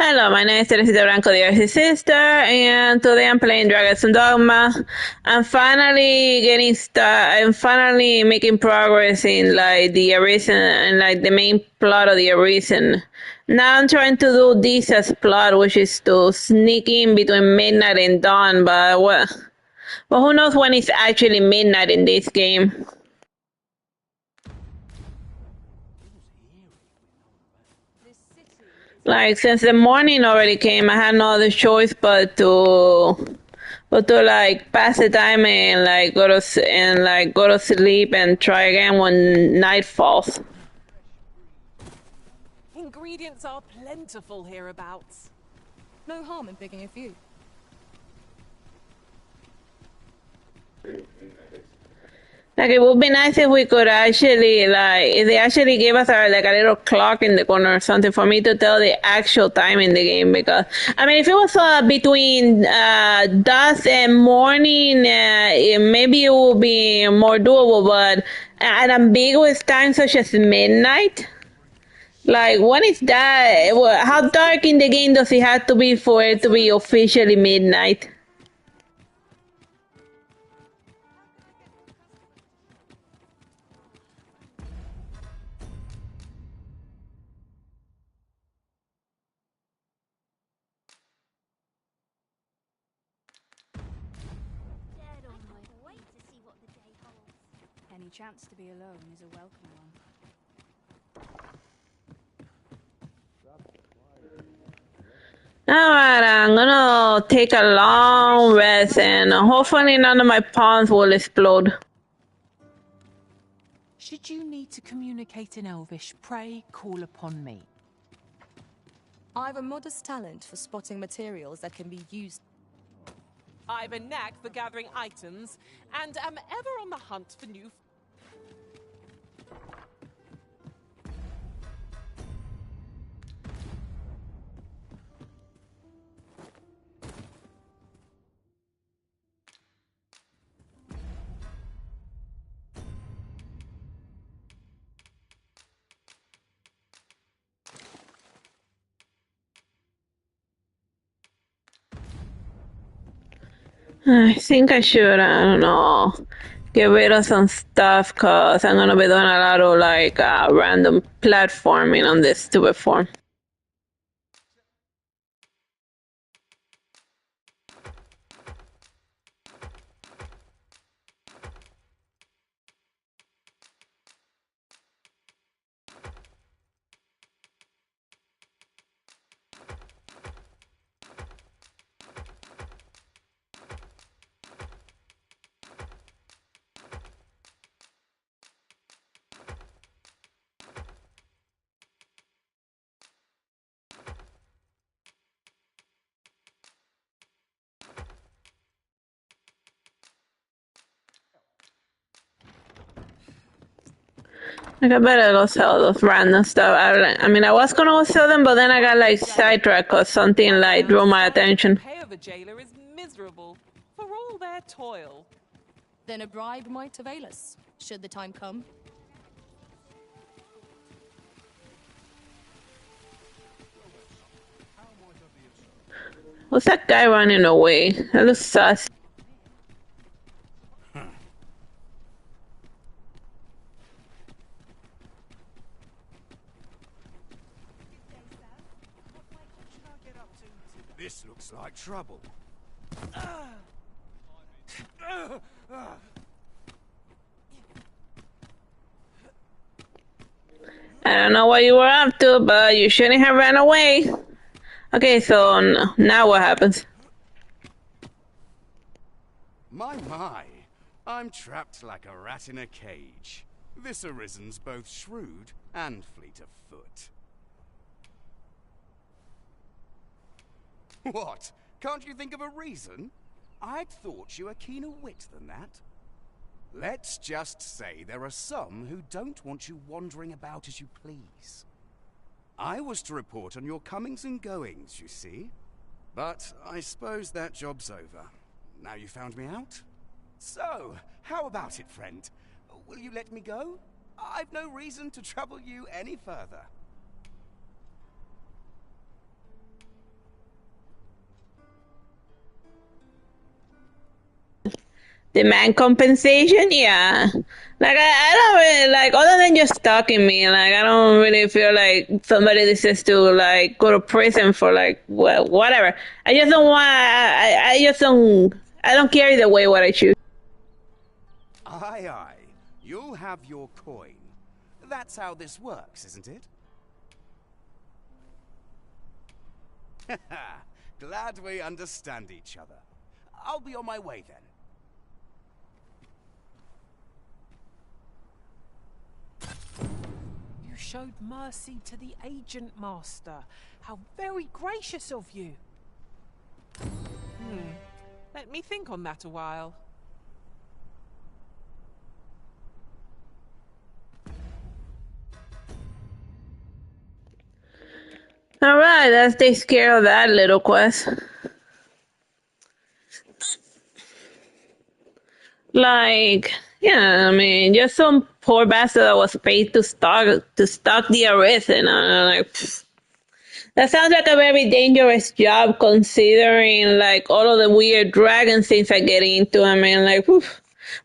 Hello, my name is Teresita Blanco, the Arisen sister, and today I'm playing Dragons and Dogma. I'm finally getting started. I'm finally making progress in like the Arisen and like the main plot of the Arisen. Now I'm trying to do Disa's plot, which is to sneak in between midnight and dawn. But well, who knows when it's actually midnight in this game? Like since the morning already came, I had no other choice but to like pass the time and like go to sleep and try again when night falls. Ingredients are plentiful hereabouts. No harm in picking a few. Like it would be nice if we could actually if they actually gave us like a little clock in the corner or something for me to tell the actual time in the game. Because I mean, if it was between dusk and morning, maybe it would be more doable. But an ambiguous time such as midnight, like when is that? How dark in the game does it have to be for it to be officially midnight? Any chance to be alone is a welcome one. Alright, I'm gonna take a long rest and hopefully none of my pawns will explode. Should you need to communicate in Elvish, pray call upon me. I've a modest talent for spotting materials that can be used. I've a knack for gathering items and am ever on the hunt for new... I think I should, I don't know, get rid of some stuff because I'm gonna be doing a lot of like random platforming on this stupid form. Like I better go sell those random stuff. I mean, I was gonna go sell them, but then I got like sidetracked because something like drew my attention. The pay of a jailer is miserable for all their toil. Then a bribe might avail us, should the time come. What's that guy running away? That looks sus. This looks like trouble. I don't know what you were up to, but you shouldn't have ran away. Okay, so now what happens? My. I'm trapped like a rat in a cage. This Arisen's both shrewd and fleet of foot. What? Can't you think of a reason? I'd thought you were keener wit than that. Let's just say there are some who don't want you wandering about as you please. I was to report on your comings and goings, you see. But I suppose that job's over. Now you found me out? So, how about it, friend? Will you let me go? I've no reason to trouble you any further. Demand compensation? Yeah. Like, I don't really, like, other than just stalking me, like, I don't really feel like somebody deserves to, like, go to prison for, like, well, whatever. I just don't want, I just don't, I don't care either way what I choose. Aye, aye. You'll have your coin. That's how this works, isn't it? Glad we understand each other. I'll be on my way then. You showed mercy to the agent master. How very gracious of you. Let me think on that a while. Alright, that takes care of that little quest. Like, yeah, I mean, just some poor bastard that was paid to stalk the Arisen. I'm like, pfft. That sounds like a very dangerous job considering like all of the weird dragon things I get into. I mean, like, oof.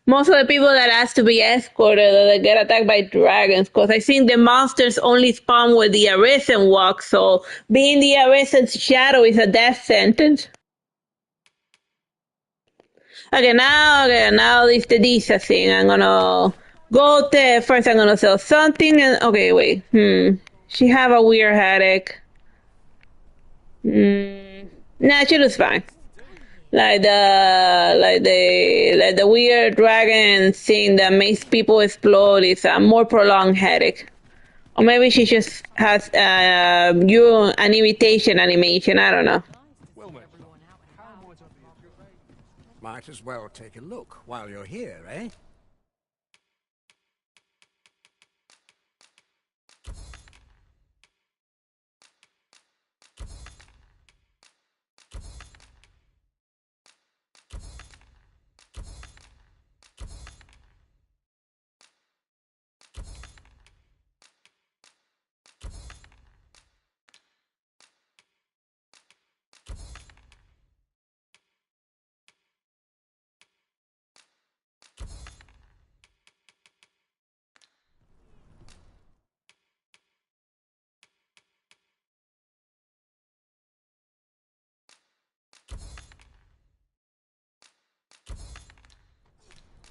Most of the people that ask to be escorted they get attacked by dragons because I think the monsters only spawn where the Arisen walk, so being the Arisen's shadow is a death sentence. Okay, now it's the Disa thing. I'm gonna go there. First, I'm gonna sell something and okay, wait. She have a weird headache. Nah, she looks fine. Like the weird dragon thing that makes people explode is a more prolonged headache. Or maybe she just has an imitation animation. I don't know. Might as well take a look while you're here, eh?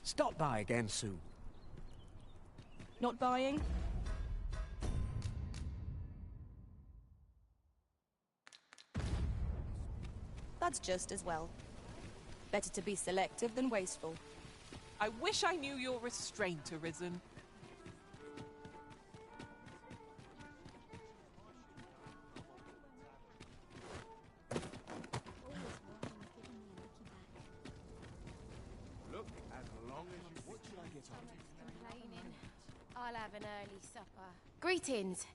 Stop by again soon. Not buying? That's just as well. Better to be selective than wasteful. I wish I knew your restraint, Arisen. I'll have an early supper. Greetings.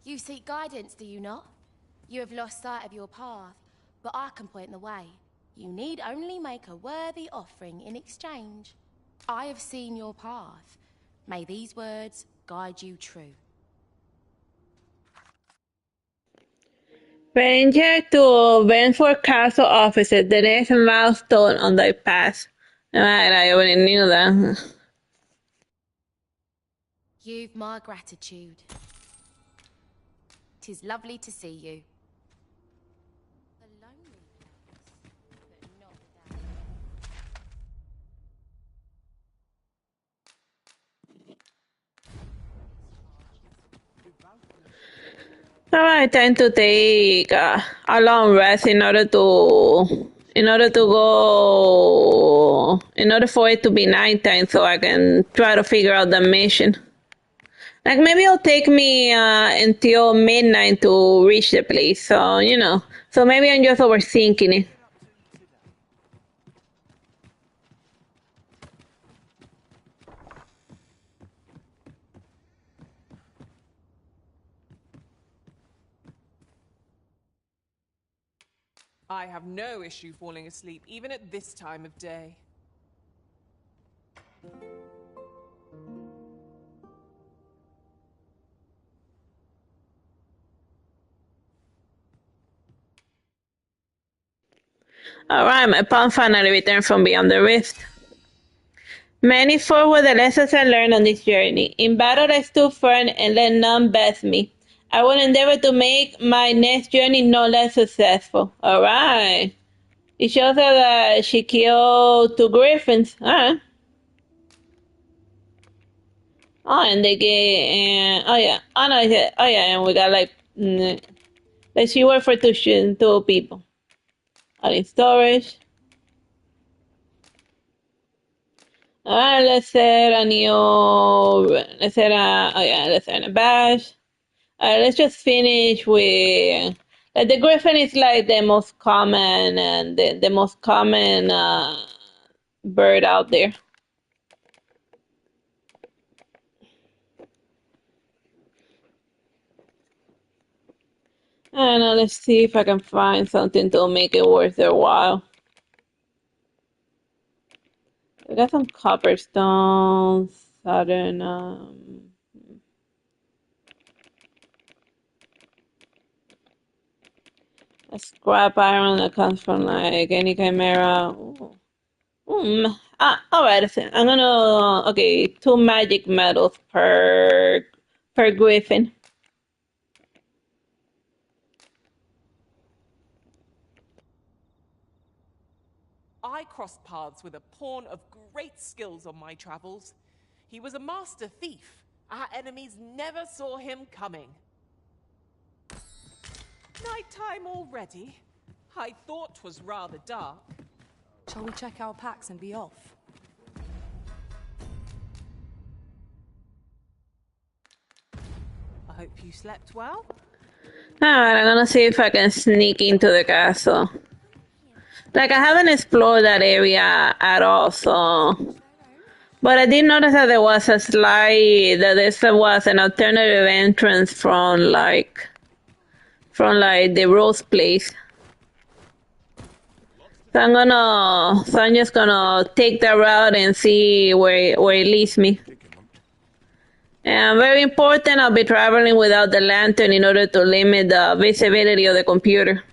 You seek guidance, do you not? You have lost sight of your path, but I can point the way. You need only make a worthy offering in exchange. I have seen your path. May these words guide you true. Ranger to Benford Castle officer. The next milestone on thy path. Alright, I already knew that. You've my gratitude. 'Tis lovely to see you. A lonely place, but not Alright, time to take a long rest in order for it to be nighttime so I can try to figure out the mission. Like maybe it'll take me until midnight to reach the place, so so maybe I'm just overthinking it. I have no issue falling asleep, even at this time of day. Alright, my pawn finally returned from beyond the rift. Many forth were the lessons I learned on this journey. In battle I stood firm and let none best me. I will endeavor to make my next journey no less successful. Alright. It shows her that she killed 2 griffins. Alright. Oh, and they get, and, oh yeah. Oh no, oh yeah, and we got like she worked for 2 people. All in storage. Alright, let's set a new, let's set a, oh yeah, let's set a bash. Alright, let's just finish with, like, the griffin is like the most common, and the most common bird out there. And let's see if I can find something to make it worth their while. We got some copper stones, southern, a scrap iron that comes from like any chimera. Ooh. Alright, I'm gonna, okay, 2 magic medals per griffin. I crossed paths with a pawn of great skills on my travels. He was a master thief. Our enemies never saw him coming. Nighttime already? I thought 'twas rather dark. Shall we check our packs and be off? I hope you slept well. Alright, I'm gonna see if I can sneak into the castle. Like, I haven't explored that area at all, so... But I did notice that there was a there was an alternative entrance from the Rose place. So I'm just gonna take that route and see where it leads me. And very important, I'll be traveling without the lantern in order to limit the visibility of the computer.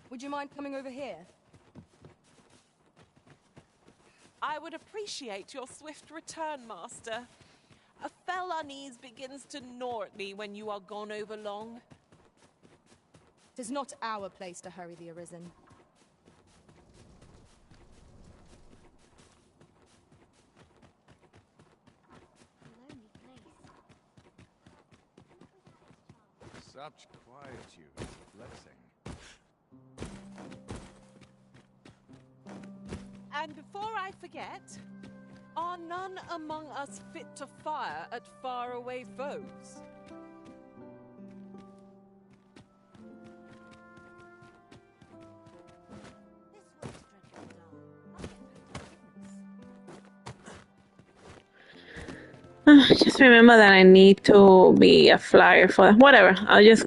Would you mind coming over here? I would appreciate your swift return, Master. A fell unease begins to gnaw at me when you are gone over long. It is not our place to hurry the Arisen. Such quietude, blessing. And before I forget, are none among us fit to fire at faraway foes? Just remember that I need to be a flyer for whatever. I'll just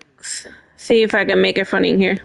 see if I can make it from in here.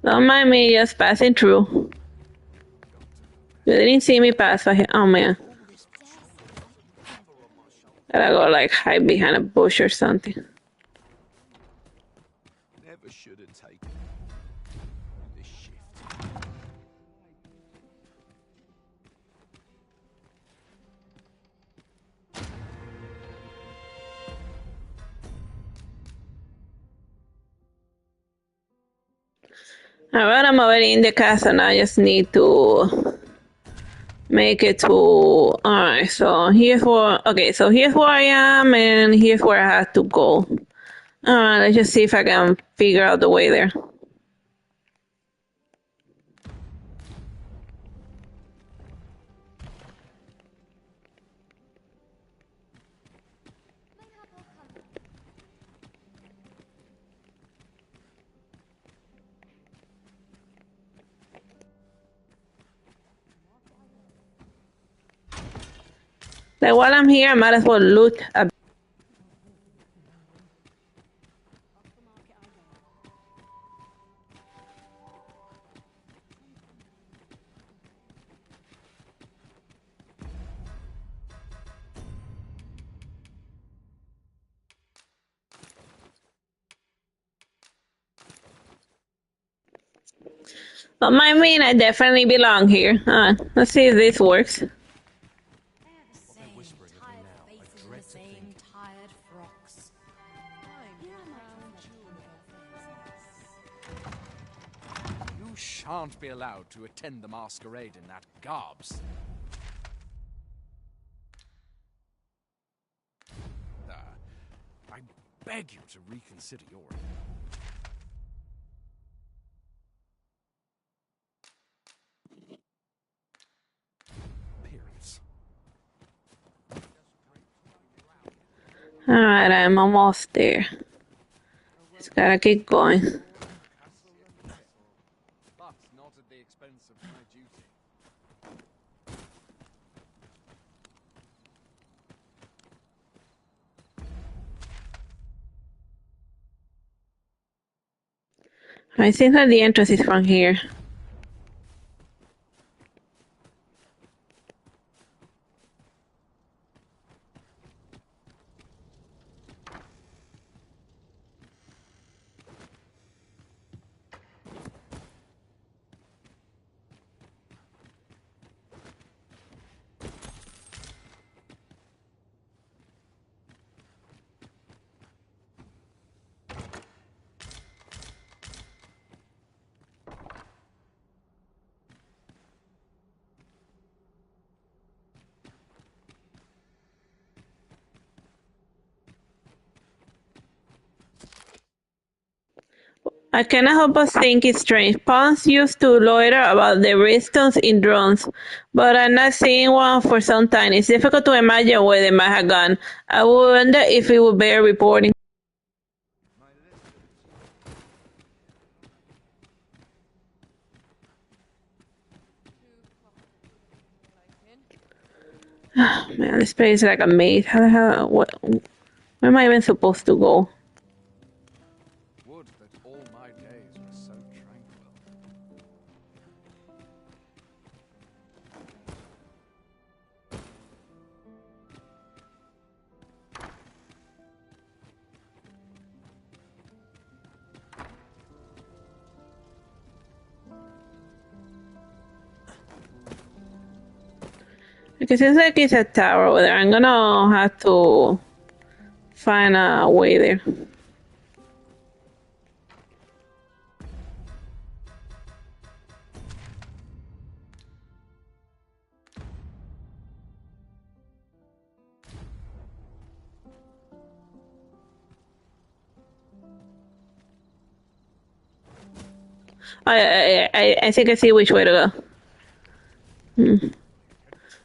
Don't mind me just passing through. You didn't see me pass by here. Oh man. Gotta go like hide behind a bush or something. Never should have taken this shift. Alright, I'm already in the castle now. I just need to make it to... Alright, so here's where... Okay, so here's where I am, and here's where I have to go. Alright, let's just see if I can figure out the way there. Like while I'm here, I might as well loot a. But I mean, I definitely belong here. Let's see if this works. You shan't be allowed to attend the masquerade in that garbs. I beg you to reconsider your appearance. Alright, I'm almost there. Just gotta keep going. But not at the expense of my duty. I think that the entrance is from here. I cannot help but think it's strange. Pawns used to loiter about the redstones in drones, but I'm not seeing one for some time. It's difficult to imagine where they might have gone. I wonder if it would bear reporting. Man, this place is like a maze. How the hell? Where am I even supposed to go? Would that all my days were so tranquil. Because it seems like it's a tower over there. I'm gonna have to find a way there. I think I see which way to go.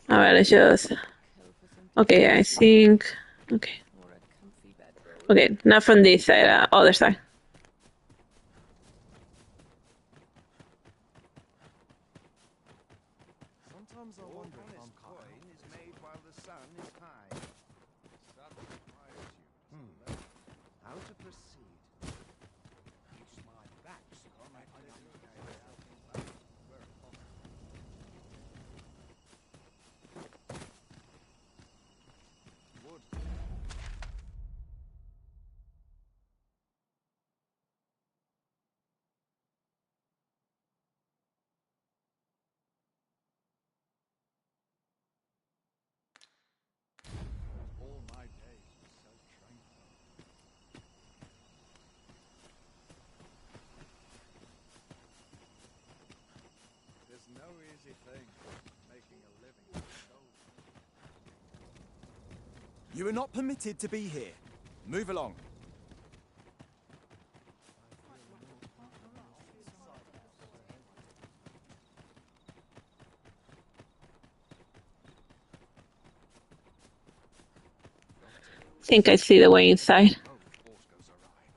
Alright, let's just. Okay, I think. Okay. Okay, not from this side, other side. Sometimes I wonder if I'm coin is made while the sun is high. How to proceed? It's my back's gone. Wood. All my days were so tranquil. There's no easy thing making a living as a soldier. You are not permitted to be here. Move along. Think I see the way inside. Oh, all goes awry.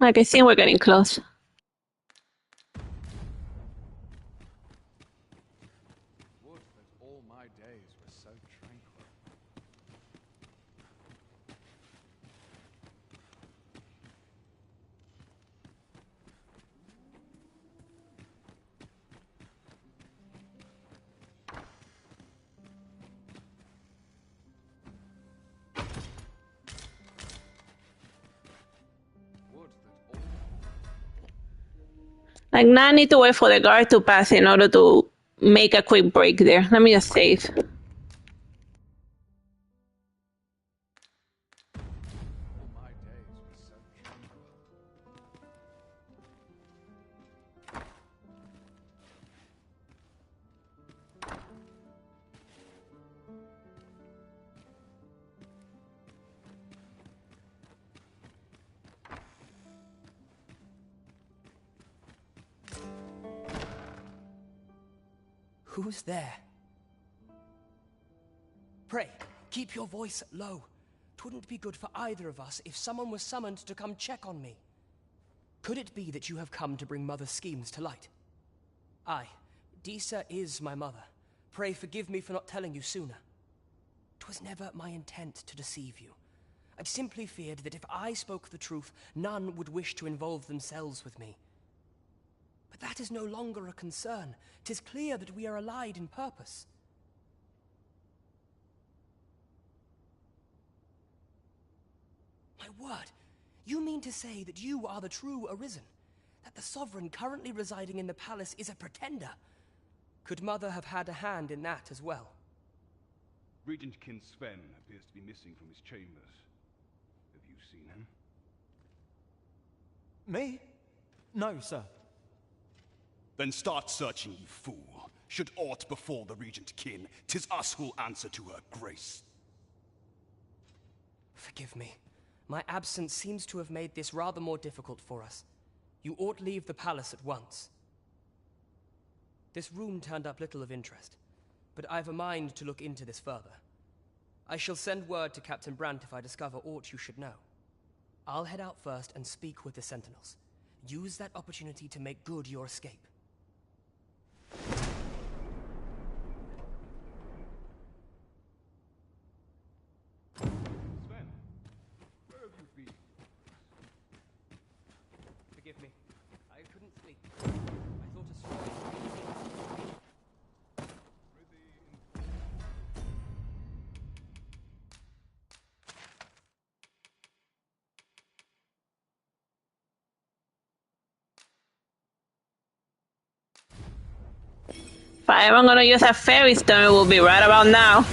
Like I think we're getting close. Would that all my days were so tranquil. Like now I need to wait for the guard to pass in order to make a quick break there. Let me just save. All my days were so tranquil. Who's there? Pray, keep your voice low. 'Twouldn't be good for either of us if someone was summoned to come check on me. Could it be that you have come to bring Mother's schemes to light? Aye, Disa is my mother. Pray forgive me for not telling you sooner. 'Twas never my intent to deceive you. I simply feared that if I spoke the truth, none would wish to involve themselves with me. But that is no longer a concern. 'Tis clear that we are allied in purpose. My word, you mean to say that you are the true Arisen? That the sovereign currently residing in the palace is a pretender? Could Mother have had a hand in that as well? Regent Kin Sven appears to be missing from his chambers. Have you seen him? Me? No, sir. Then start searching, you fool. Should aught befall the Regent Kin, 'tis us who'll answer to her grace. Forgive me. My absence seems to have made this rather more difficult for us. You ought leave the palace at once. This room turned up little of interest, but I've a mind to look into this further. I shall send word to Captain Brandt if I discover aught you should know. I'll head out first and speak with the Sentinels. Use that opportunity to make good your escape. Sven, where have you been? Forgive me. I couldn't sleep. I thought a story. If I ever gonna use a fairy stone, it will be right about now.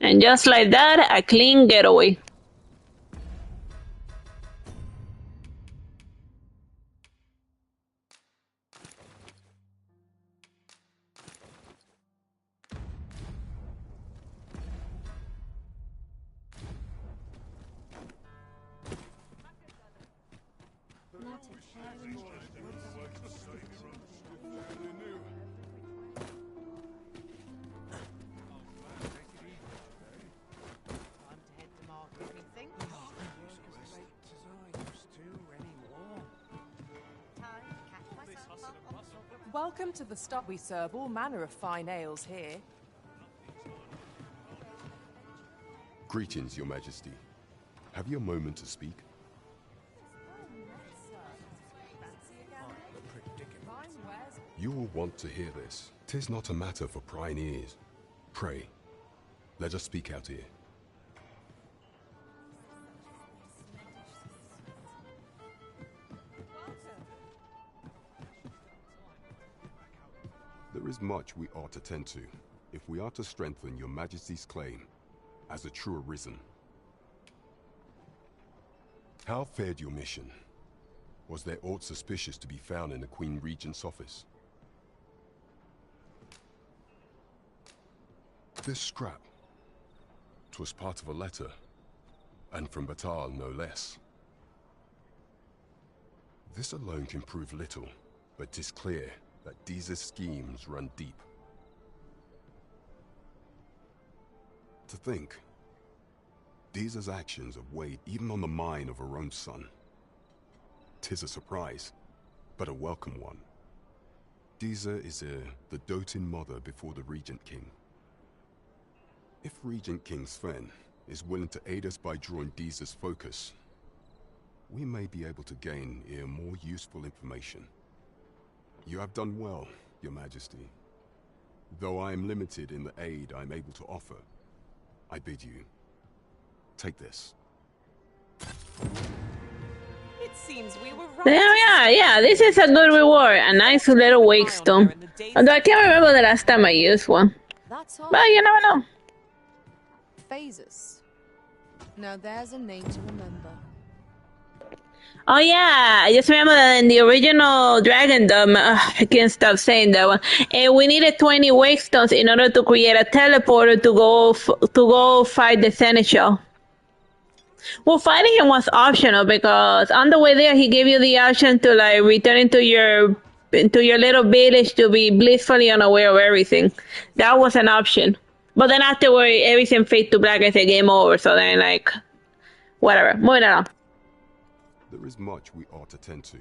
And just like that, a clean getaway. Welcome to the stop. We serve all manner of fine ales here. Greetings, Your Majesty. Have you a moment to speak? You will want to hear this. 'Tis not a matter for prying ears. Pray, let us speak out here. There is much we ought to tend to, if we are to strengthen Your Majesty's claim as a true Arisen. How fared your mission? Was there aught suspicious to be found in the Queen Regent's office? This scrap, 'twas part of a letter, and from Batal no less. This alone can prove little, but 'tis clear that Disa's schemes run deep. To think, Disa's actions have weighed even on the mind of her own son. 'Tis a surprise, but a welcome one. Disa is the doting mother before the Regent King. If Regent King Sven is willing to aid us by drawing Disa's focus, we may be able to gain more useful information. You have done well, Your Majesty. Though I am limited in the aid I'm able to offer, I bid you, take this. It seems we were right. There we are. Yeah, this is a good reward. A nice little wake stone. Although I can't remember the last time I used one. That's all. But you never know. Phases. Now there's a name to remember. Oh yeah, I just remember that in the original Dragon Dogma, I can't stop saying that one. And we needed 20 wake stones in order to create a teleporter to go fight the Seneschal. Well, fighting him was optional because on the way there he gave you the option to like return into your little village to be blissfully unaware of everything. That was an option. But then afterward, everything fades to black. I say game over. So then like, whatever. Moving on. There is much we ought to tend to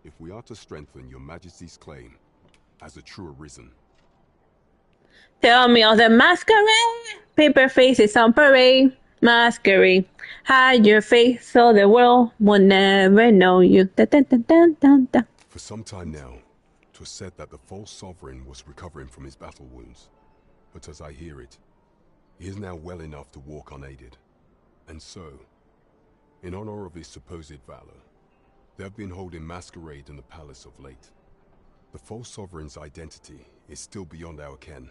if we are to strengthen Your Majesty's claim as a true Arisen. Tell me of the Masquerade. Paper faces on parade. Masquerade. Hide your face so the world will never know you. Dun, dun, dun, dun, dun, dun. For some time now, 'twas said that the false sovereign was recovering from his battle wounds. But as I hear it, he is now well enough to walk unaided. And so, in honor of his supposed valor, they have been holding Masquerade in the palace of late. The false sovereign's identity is still beyond our ken.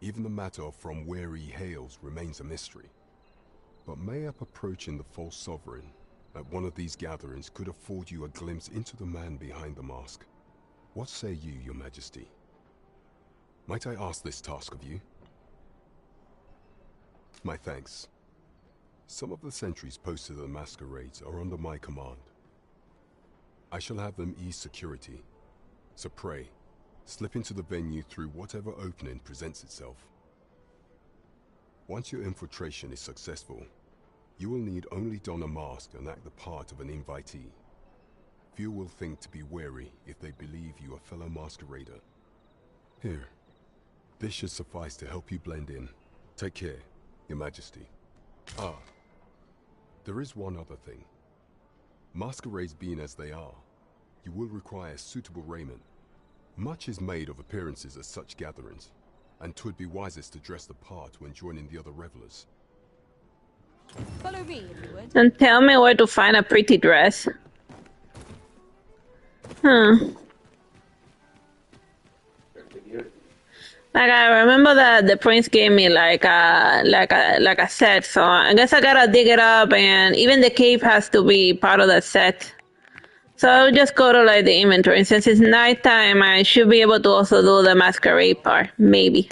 Even the matter of from where he hails remains a mystery. But mayhap approaching the false sovereign at one of these gatherings could afford you a glimpse into the man behind the mask. What say you, Your Majesty? Might I ask this task of you? My thanks. Some of the sentries posted at the masquerades are under my command. I shall have them ease security, so pray, slip into the venue through whatever opening presents itself. Once your infiltration is successful, you will need only don a mask and act the part of an invitee. Few will think to be wary if they believe you a fellow masquerader. Here, this should suffice to help you blend in. Take care, Your Majesty. Ah, there is one other thing. Masquerades being as they are, you will require suitable raiment. Much is made of appearances at such gatherings, and 'twould be wisest to dress the part when joining the other revelers. Follow me, if you would. And tell me where to find a pretty dress. Like I remember that the prince gave me like a set, so I guess I gotta dig it up, and even the cape has to be part of the set. So I'll just go to like the inventory, and since it's nighttime, I should be able to also do the masquerade part, maybe.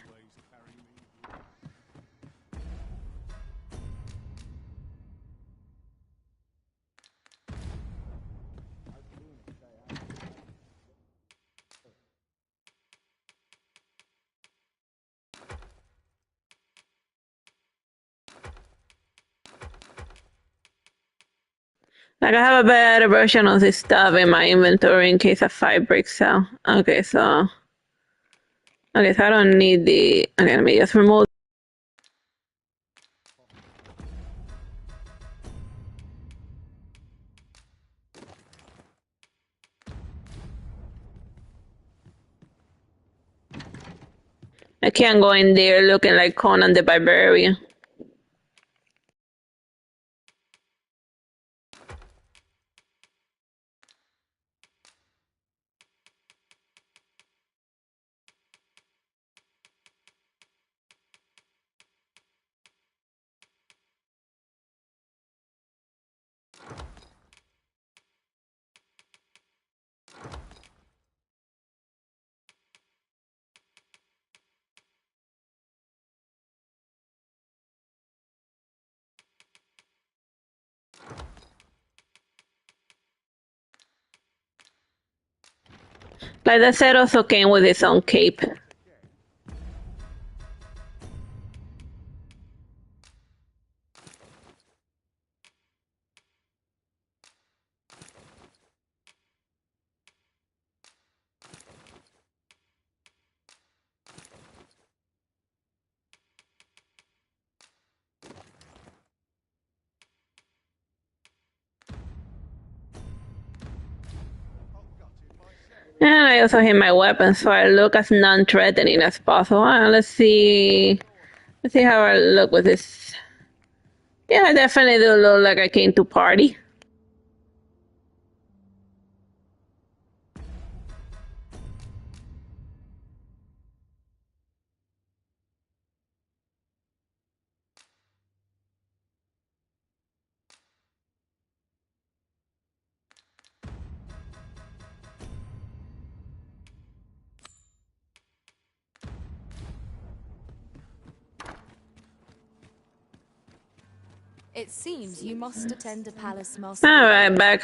Like I have a better version of this stuff in my inventory in case a fight breaks out. Okay, so I don't need the. Okay, let me just remove. I can't go in there looking like Conan the Barbarian. Like the set also came with its own cape. And I also hit my weapon, so I look as non-threatening as possible. Let's see. Let's see how I look with this. Yeah, I definitely do look like I came to party. It seems you must attend a palace All masquerade. right, back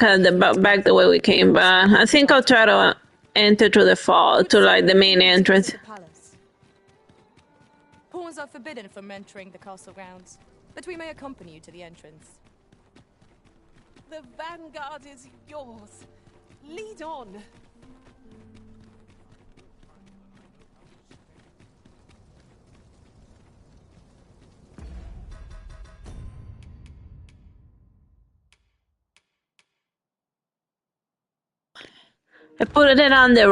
the way we came. But I think I'll try to enter through the fall to like the main entrance. Pawns are forbidden from entering the castle grounds, but we may accompany you to the entrance. The vanguard is yours. Lead on. I put it on the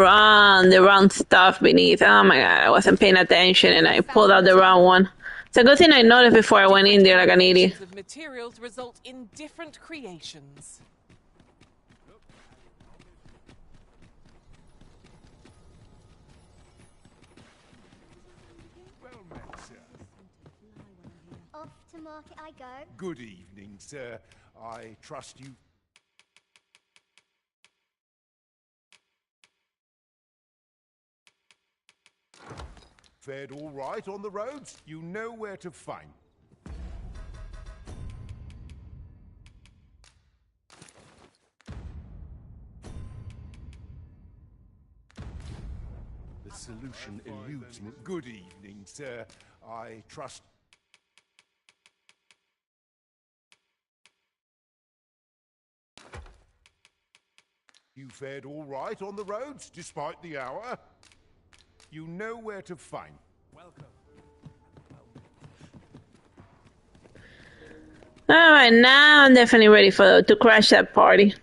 wrong stuff beneath. Oh my god, I wasn't paying attention and I pulled out the wrong one. It's a good thing I noticed before I went in there like an idiot. Of materials result in different creations. Well met, sir. Off to market I go. Good evening, sir. I trust you. Fared all right on the roads? You know where to find. The solution eludes me. Good evening, sir. I trust. You fared all right on the roads, despite the hour? You know where to find. Welcome. All right, now I'm definitely ready to crash that party.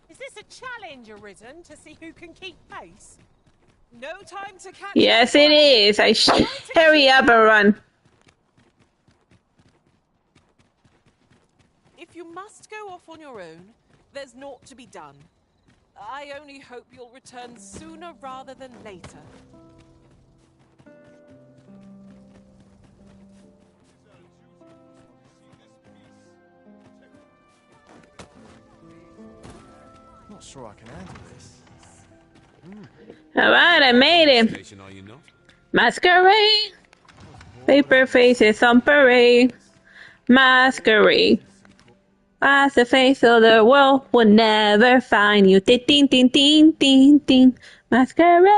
Is this a challenge, Arisen, to see who can keep pace? No time to catch. Yes, it is. Hurry up and run. If you must go off on your own, there's naught to be done. I only hope you'll return sooner rather than later. Not sure I can handle this. All right, I made it. Masquerade. Paper faces on parade. Masquerade. As the face of the world will never find you. Ding, ding, ding, ding, ding, ding. Masquerade.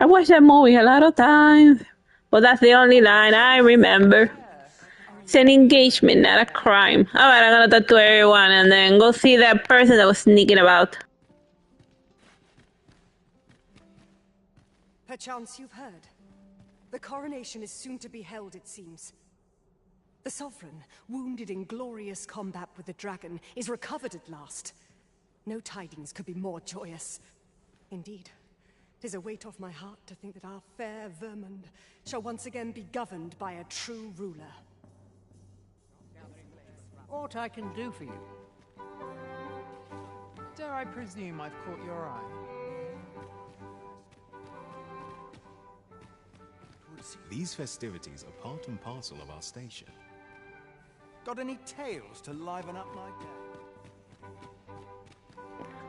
I watched that movie a lot of times. But that's the only line I remember. It's an engagement, not a crime. Alright, I'm gonna talk to everyone and then go see that person that was sneaking about. Perchance you've heard. The coronation is soon to be held, it seems. The Sovereign, wounded in glorious combat with the dragon, is recovered at last. No tidings could be more joyous. Indeed, 'tis a weight off my heart to think that our fair Vermund shall once again be governed by a true ruler. What I can do for you? Dare I presume I've caught your eye? These festivities are part and parcel of our station. Got any tales to liven up my day?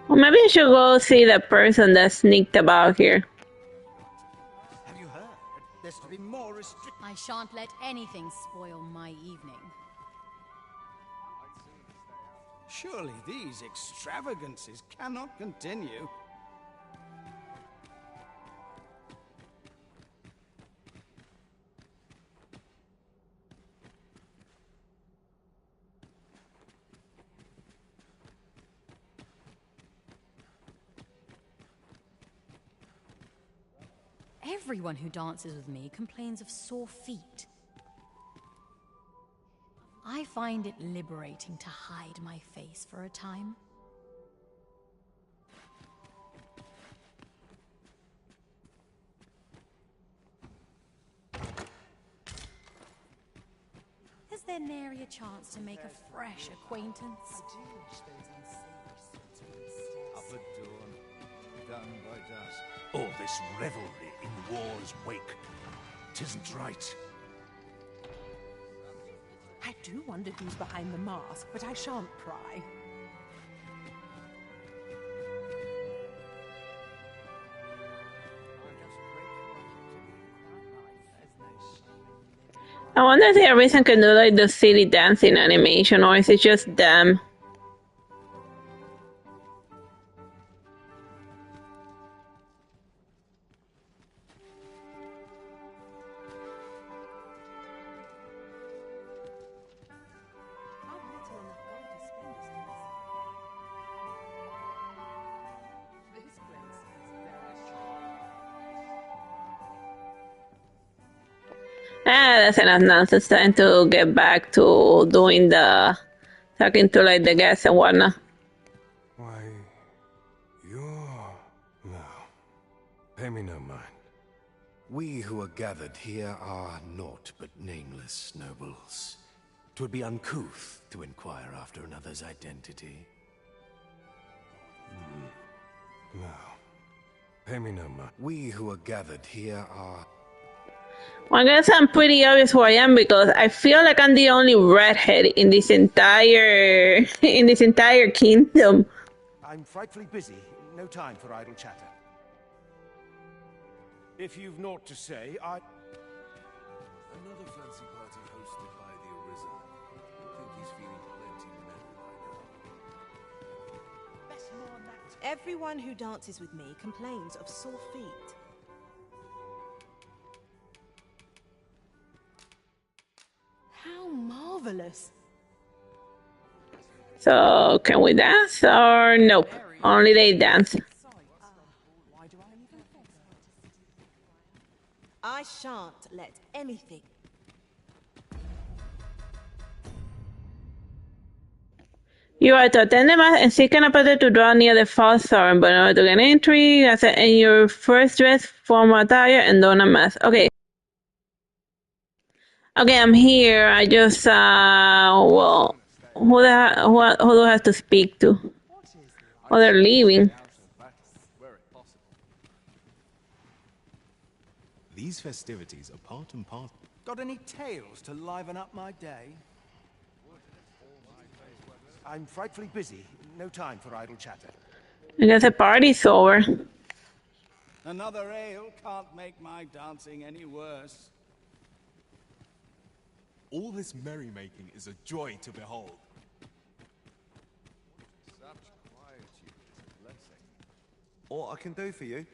Well, maybe I should go see the person that sneaked about here. Have you heard? There's to be more restrictions. I shan't let anything spoil my evening. Surely these extravagances cannot continue. Everyone who dances with me complains of sore feet. I find it liberating to hide my face for a time. Is there nary a chance to make a fresh acquaintance? Up at dawn, done by dusk. All this revelry in war's wake. 'Tisn't right. I do wonder who's behind the mask, but I shan't pry. I wonder if the Arisen can do like the city dancing animation, or is it just them? That's enough nonsense. Time to get back to doing the talking to like the guests and whatnot. Why, you're... No. Pay me no mind. We who are gathered here are naught but nameless nobles. 'Twould be uncouth to inquire after another's identity. No. Pay me no mind. We who are gathered here are... Well, I guess I'm pretty obvious who I am because I feel like I'm the only redhead in this entire kingdom. I'm frightfully busy. No time for idle chatter. If you've naught to say, Another fancy party hosted by the Arisen. I think he's feeling plenty merry right now. Everyone who dances with me complains of sore feet. How marvelous! So, can we dance or nope? Only they dance. I shan't let anything. You are to attend the mass and seek an opportunity to draw near the false sovereign, but in order to gain entry, in your first dress, formal attire, and don a mask. Okay. Okay, I'm here. I just, well, who do I have to speak to? Oh, they're leaving. These festivities are part and parcel. got any tales to liven up my day? I'm frightfully busy. No time for idle chatter. I guess the party's over. Another ale can't make my dancing any worse. All this merrymaking is a joy to behold. Such quietude is a blessing. All I can do for you?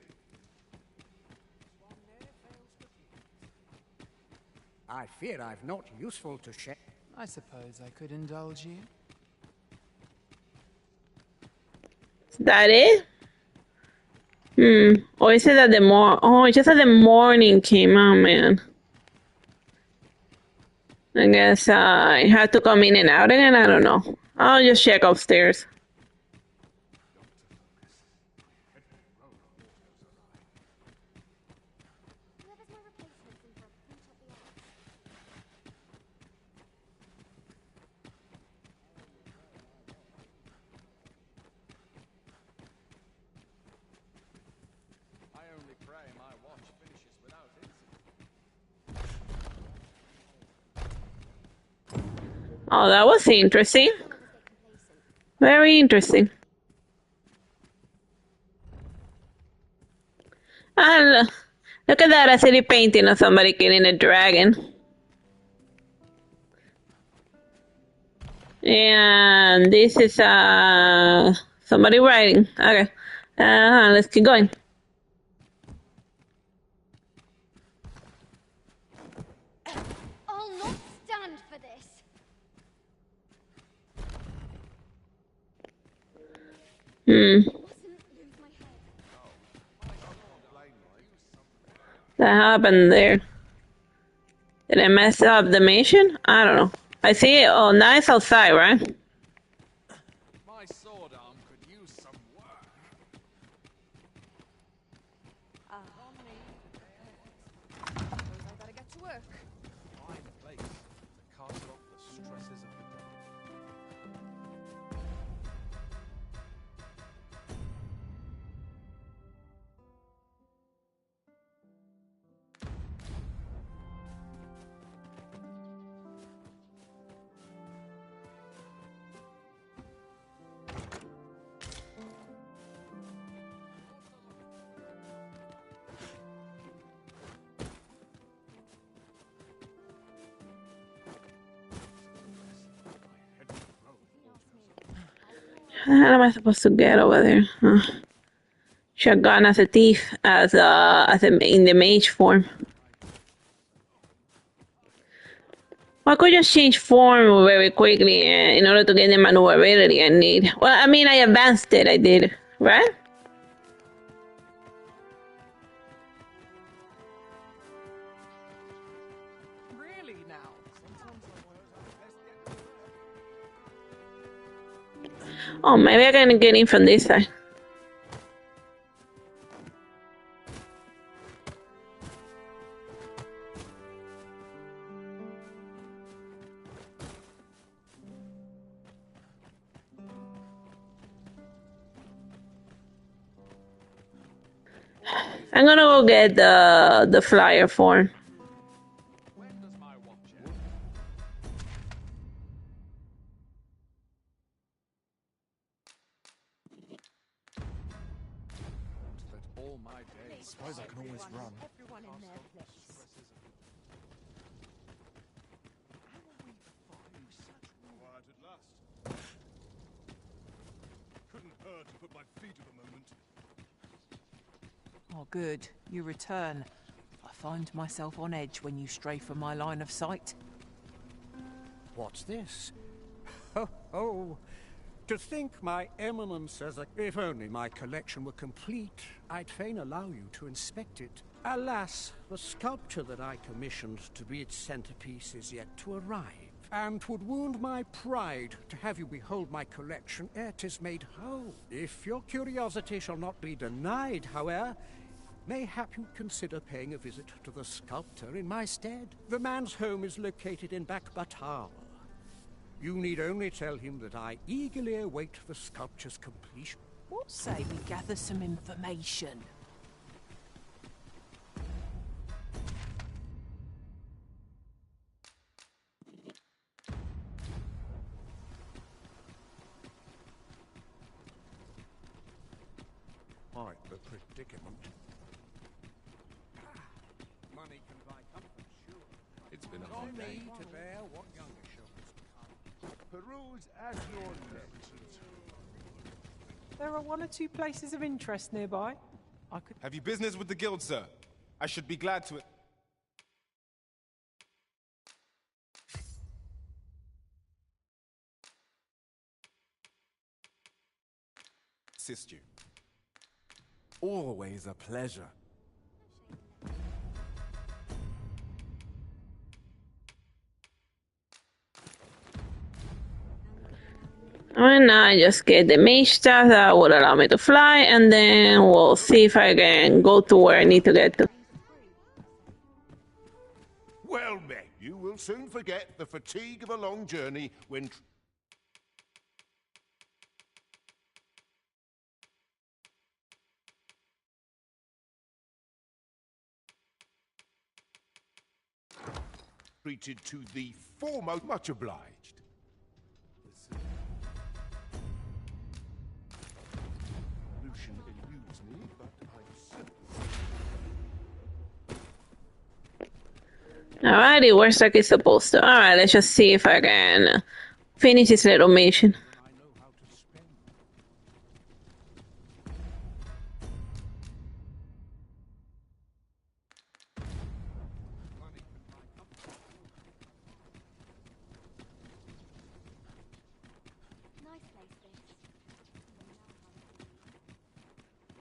I fear I've not useful to share. I suppose I could indulge you. Is that it? Or is it that it's just that the morning came out, man. I guess I had to come in and out again. I don't know. I'll just check upstairs. I only pray my watch finishes without incident. Oh, that was interesting. Very interesting. Look at that, a city painting of somebody killing a dragon. And this is somebody writing. Okay, let's keep going. I'll not stand for this. What happened there? Did I mess up the mission? I don't know. I see it. Oh, now it's outside, right? My sword arm could use some work. Suppose I better get to work. Fine place to cast off the stresses of the day. How the hell am I supposed to get over there? Huh. Should have gone as a thief, in the mage form. I could just change form very quickly in order to get the maneuverability I need. Well, I mean, I advanced it, I did, right? Really now? Oh, maybe I can get in from this side. I'm gonna go get the flyer form. That all my days. Suppose I can always run. Everyone in their place. Quiet at last. Couldn't hurt to put my feet of a moment. Oh, good. You return. I find myself on edge when you stray from my line of sight. What's this? Oh, to think my eminence as a... If only my collection were complete, I'd fain allow you to inspect it. Alas, the sculpture that I commissioned to be its centerpiece is yet to arrive, and 'twould wound my pride to have you behold my collection ere 'tis made whole. If your curiosity shall not be denied, however, mayhap you'd consider paying a visit to the sculptor in my stead. The man's home is located in Bakbatar. You need only tell him that I eagerly await the sculpture's completion. What say we gather some information? Quite the predicament. Money can buy comfort, sure. It's been a hard day to bear what younger shoulders come. Peruse at your leisure. There are one or two places of interest nearby. I could. Have you business with the guild, sir? I should be glad to... assist you. Always a pleasure. And I just get the mage stuff that would allow me to fly, and then we'll see if I can go to where I need to get to. Well met. You will soon forget the fatigue of a long journey when... treated to the foremost. Much obliged. Lucian eludes me, but I... Alrighty, works like it's supposed to. Alright, let's just see if I can finish this little mission.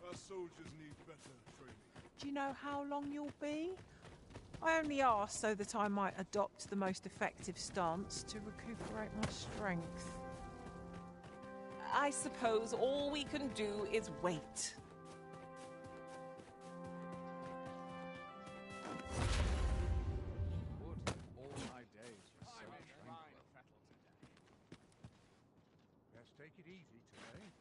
Our soldiers need better training. Do you know how long you'll be? I only asked so that I might adopt the most effective stance to recuperate my strength. I suppose all we can do is wait. All my days were so tranquil. Let's take it easy today.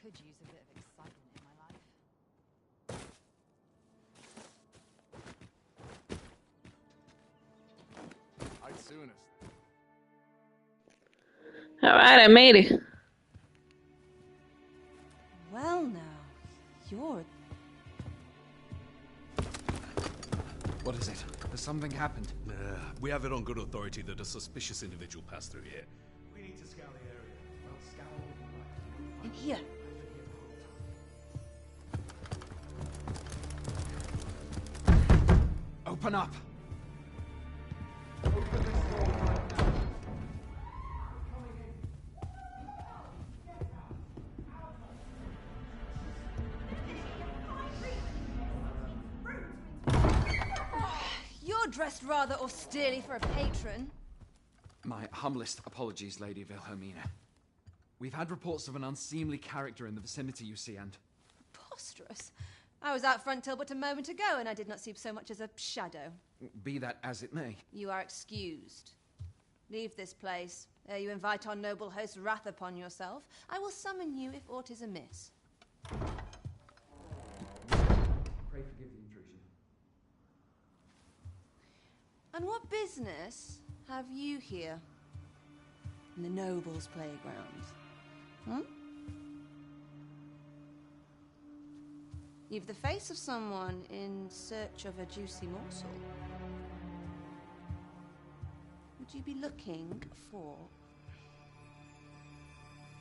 Could use a bit of excitement in my life. I'd soon as. All right, I made it. Well now, you're... What is it? Has something happened? We have it on good authority that a suspicious individual passed through here. We need to scour the area. Well, scour all In here. Open up! You're dressed rather austerely for a patron. My humblest apologies, Lady Wilhelmina. We've had reports of an unseemly character in the vicinity, you see, and... Preposterous. I was out front till but a moment ago, and I did not see so much as a shadow. Be that as it may. You are excused. Leave this place, ere you invite our noble host's wrath upon yourself. I will summon you if aught is amiss. Pray forgive the intrusion. And what business have you here? In the nobles' playground? Hmm? You've the face of someone in search of a juicy morsel. Would you be looking for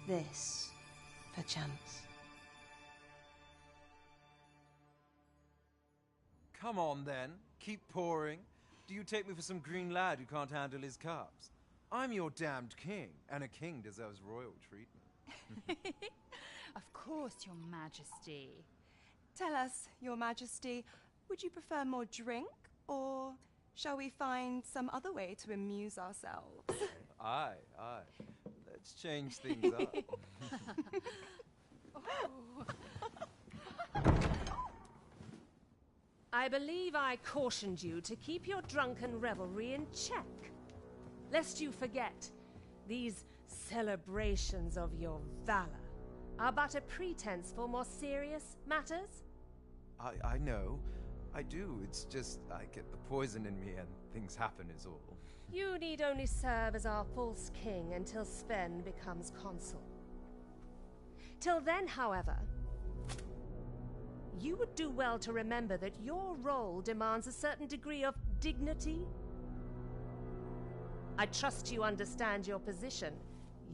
this, perchance? Come on, then. Keep pouring. Do you take me for some green lad who can't handle his cups? I'm your damned king, and a king deserves royal treatment. Of course, Your Majesty. Tell us, Your Majesty, would you prefer more drink, or shall we find some other way to amuse ourselves? Aye. Let's change things up. I believe I cautioned you to keep your drunken revelry in check, lest you forget these celebrations of your valor are but a pretense for more serious matters. I know. I do. It's just I get the poison in me and things happen is all. You need only serve as our false king until Sven becomes consul. Till then, however, you would do well to remember that your role demands a certain degree of dignity. I trust you understand your position,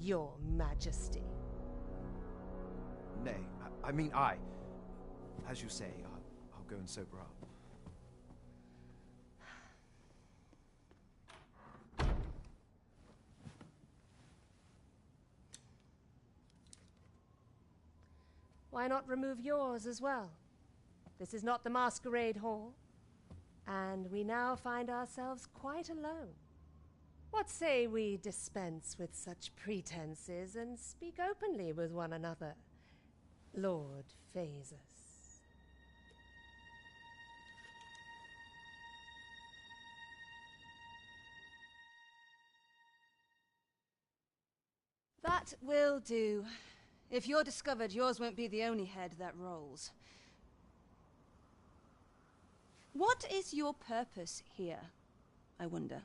Your Majesty. Nay, I mean I. As you say, I'll go and sober up. Why not remove yours as well? This is not the Masquerade Hall, and we now find ourselves quite alone. What say we dispense with such pretenses and speak openly with one another, Lord Phasus? That will do. If you're discovered, yours won't be the only head that rolls. What is your purpose here, I wonder?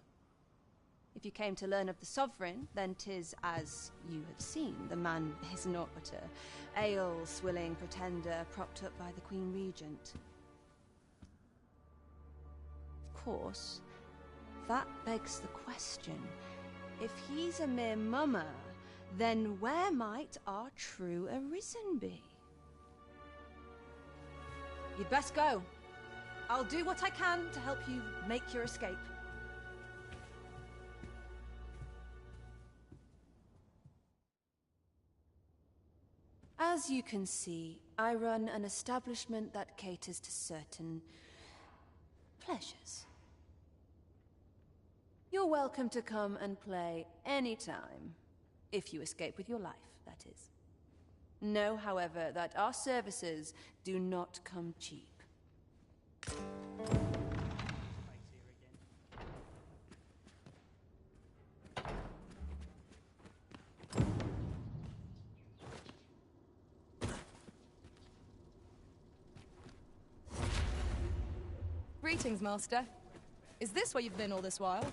If you came to learn of the Sovereign, then 'tis as you have seen. The man is naught but a ale-swilling pretender propped up by the Queen Regent. Of course, that begs the question. If he's a mere mummer, then where might our true Arisen be? You'd best go. I'll do what I can to help you make your escape. As As you can see, I run an establishment that caters to certain pleasures. You're welcome to come and play anytime, if you escape with your life, that is. Know, however, that our services do not come cheap. Greetings, Master. Is this where you've been all this while?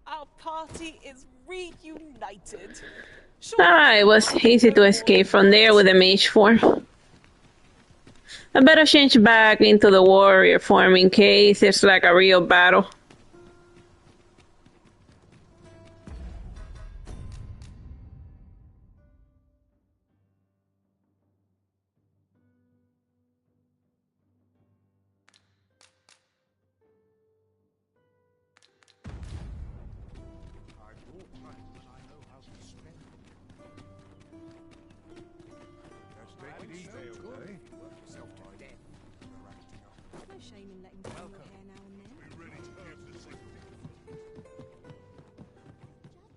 Our party is reunited. It was easy to escape from there with the mage form. I better change back into the warrior form in case it's like a real battle.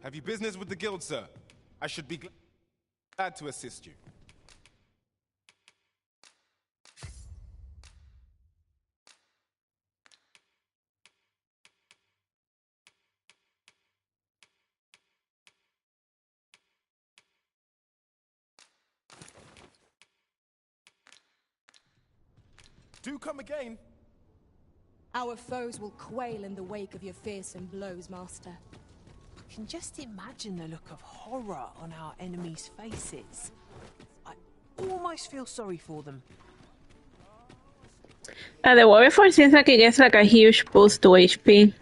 Have you business with the guild, sir? I should be glad to assist you. Do come again. Our foes will quail in the wake of your fearsome blows, Master. I can just imagine the look of horror on our enemies' faces. I almost feel sorry for them. The warrior form seems like it gets like a huge boost to HP.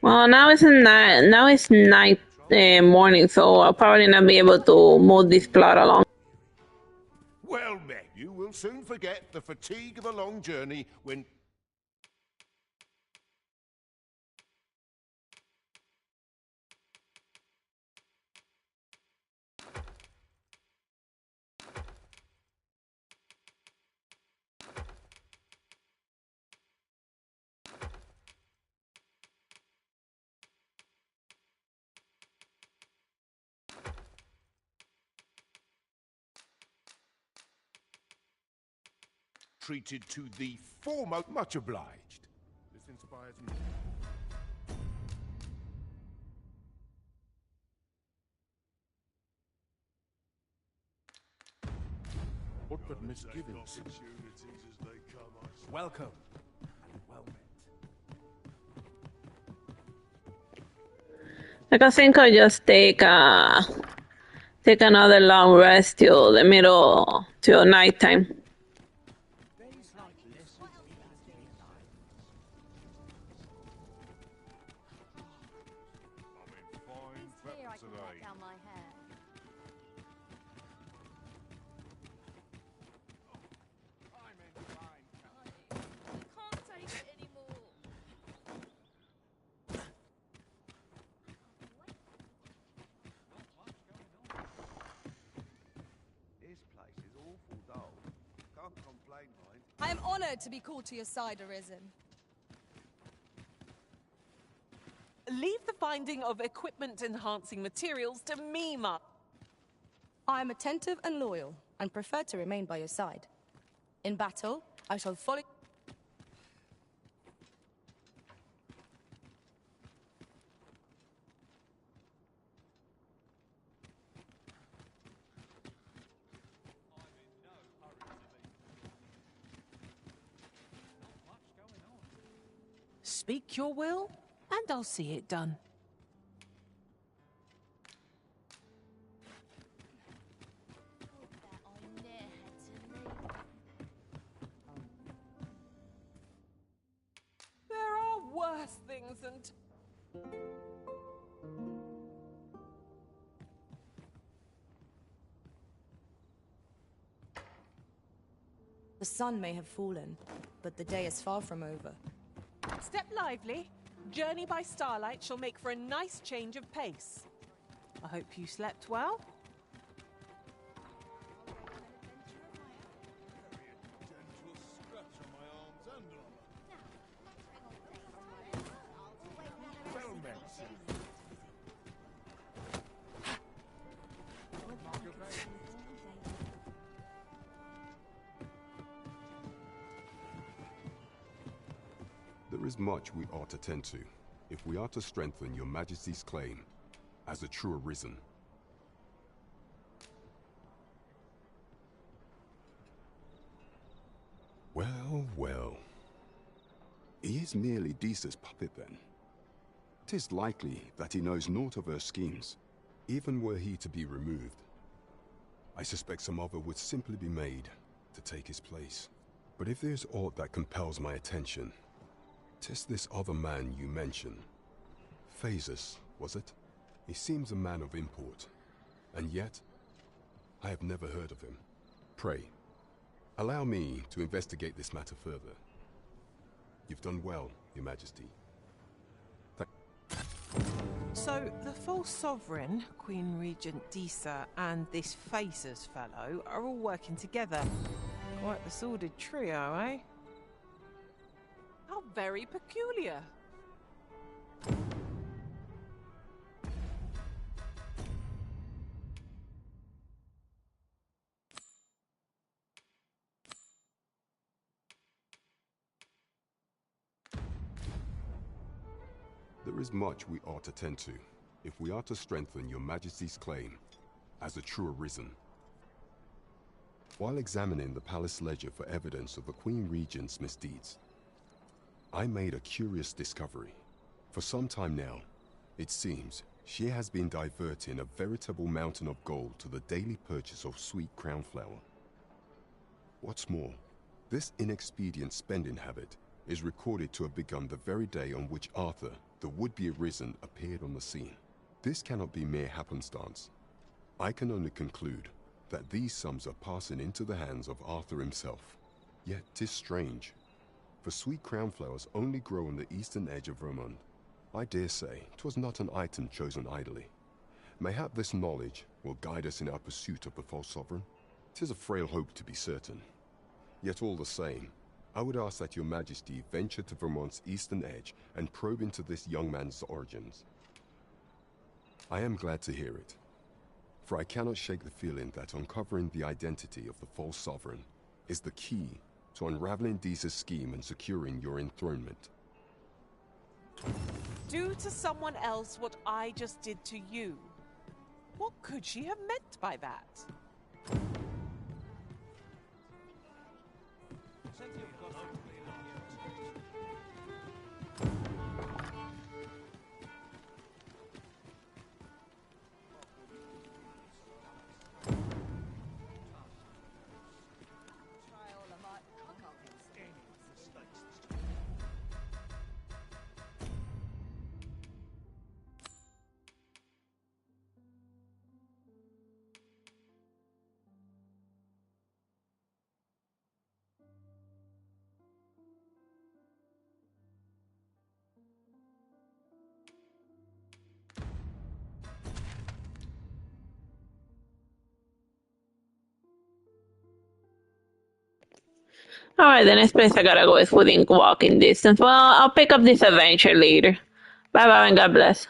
Well, now it's night morning, so I'll probably not be able to move this plot along. Well met. You will soon forget the fatigue of a long journey when... treated to the foremost. Much obliged. This inspires me. What but misgivings? Welcome and well met. I think I'll just take another long rest till the middle, till nighttime. I am honored to be called to your side, Arisen. Leave the finding of equipment-enhancing materials to me, Ma. I am attentive and loyal, and prefer to remain by your side. In battle, I shall follow... Speak your will, and I'll see it done. There are worse things than... The sun may have fallen, but the day is far from over. Step lively. Journey by starlight shall make for a nice change of pace. I hope you slept well. There is much we ought to tend to, if we are to strengthen your Majesty's claim as a true Arisen. Well, well. He is merely Disa's puppet then. 'Tis likely that he knows naught of her schemes, even were he to be removed. I suspect some other would simply be made to take his place. But if there's aught that compels my attention, 'tis this other man you mention. Phases, was it? He seems a man of import, and yet I have never heard of him. Pray, allow me to investigate this matter further. You've done well, Your Majesty. So, the false sovereign, Queen Regent Disa, and this Phasers fellow are all working together. Quite the sordid trio, eh? How very peculiar. There is much we ought to tend to, if we are to strengthen your Majesty's claim as a true Arisen. While examining the palace ledger for evidence of the Queen Regent's misdeeds, I made a curious discovery. For some time now, it seems she has been diverting a veritable mountain of gold to the daily purchase of sweet crown flower. What's more, this inexpedient spending habit is recorded to have begun the very day on which Arthur, the would-be Arisen, appeared on the scene. This cannot be mere happenstance. I can only conclude that these sums are passing into the hands of Arthur himself. Yet 'tis strange, for sweet crown flowers only grow on the eastern edge of Vermont. I dare say 'twas not an item chosen idly. Mayhap this knowledge will guide us in our pursuit of the false sovereign. 'Tis a frail hope, to be certain. Yet all the same, I would ask that your Majesty venture to Vermont's eastern edge and probe into this young man's origins. I am glad to hear it, for I cannot shake the feeling that uncovering the identity of the false sovereign is the key to unraveling Disa's scheme and securing your enthronement. Do to someone else what I just did to you. What could she have meant by that? Alright, then I suppose I gotta go within walking distance. Well, I'll pick up this adventure later. Bye bye and God bless.